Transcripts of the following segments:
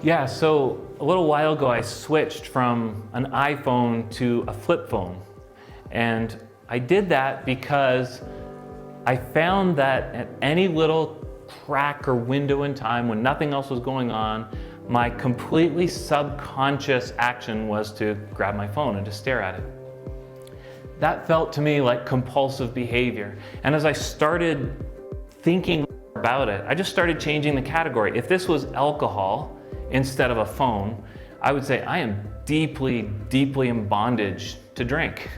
Yeah, so a little while ago I switched from an iPhone to a flip phone. And I did that because I found that at any little crack or window in time when nothing else was going on, my completely subconscious action was to grab my phone and to stare at it. That felt to me like compulsive behavior. And as I started thinking about it, I just started changing the category. If this was alcohol instead of a phone, I would say I am deeply, deeply in bondage to drink.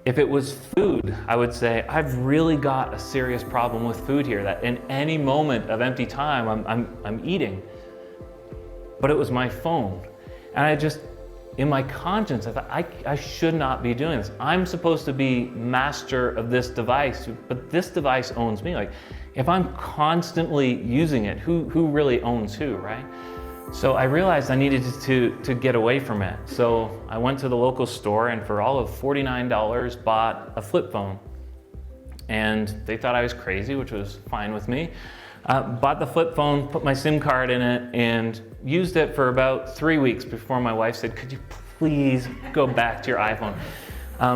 If it was food, I would say I've really got a serious problem with food here, that in any moment of empty time, I'm eating. But it was my phone. And I just, in my conscience, I thought, I should not be doing this. I'm supposed to be master of this device, but this device owns me. Like, if I'm constantly using it, who really owns who, right? So I realized I needed to get away from it. So I went to the local store and for all of $49 bought a flip phone. And they thought I was crazy, which was fine with me. Bought the flip phone, put my SIM card in it, and used it for about 3 weeks before my wife said, could you please go back to your iPhone?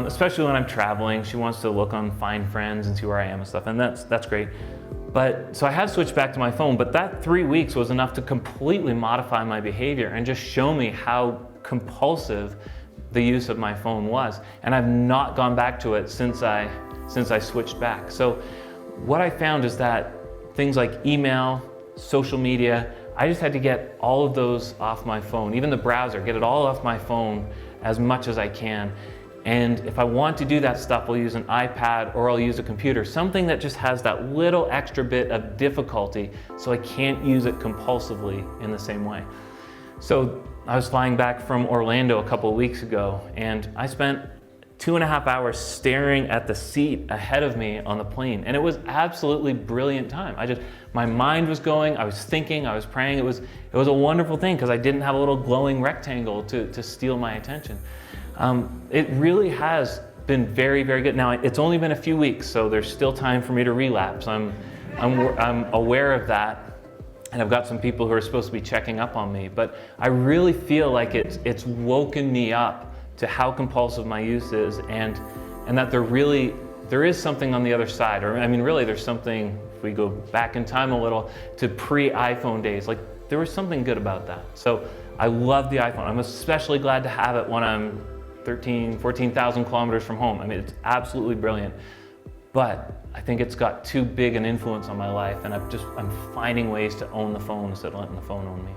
Especially when I'm traveling. She wants to look on Find Friends and see where I am and stuff, and that's great. But so I had switched back to my phone, but that 3 weeks was enough to completely modify my behavior and just show me how compulsive the use of my phone was. And I've not gone back to it since I switched back. So what I found is that things like email, social media, I just had to get all of those off my phone, even the browser, get it all off my phone as much as I can. And if I want to do that stuff, I'll use an iPad or I'll use a computer, something that just has that little extra bit of difficulty so I can't use it compulsively in the same way. So I was flying back from Orlando a couple of weeks ago and I spent 2.5 hours staring at the seat ahead of me on the plane. And it was absolutely brilliant time. My mind was going, I was thinking, I was praying. It was a wonderful thing because I didn't have a little glowing rectangle to steal my attention. It really has been very, very good. Now, it's only been a few weeks, so there's still time for me to relapse. I'm aware of that, and I've got some people who are supposed to be checking up on me, but I really feel like it's woken me up to how compulsive my use is, and that there is something on the other side. Or I mean, really, there's something, if we go back in time a little, to pre-iPhone days, like there was something good about that. So I love the iPhone. I'm especially glad to have it when I'm 14,000 kilometers from home. I mean, it's absolutely brilliant. But I think it's got too big an influence on my life, and I'm finding ways to own the phone instead of letting the phone own me.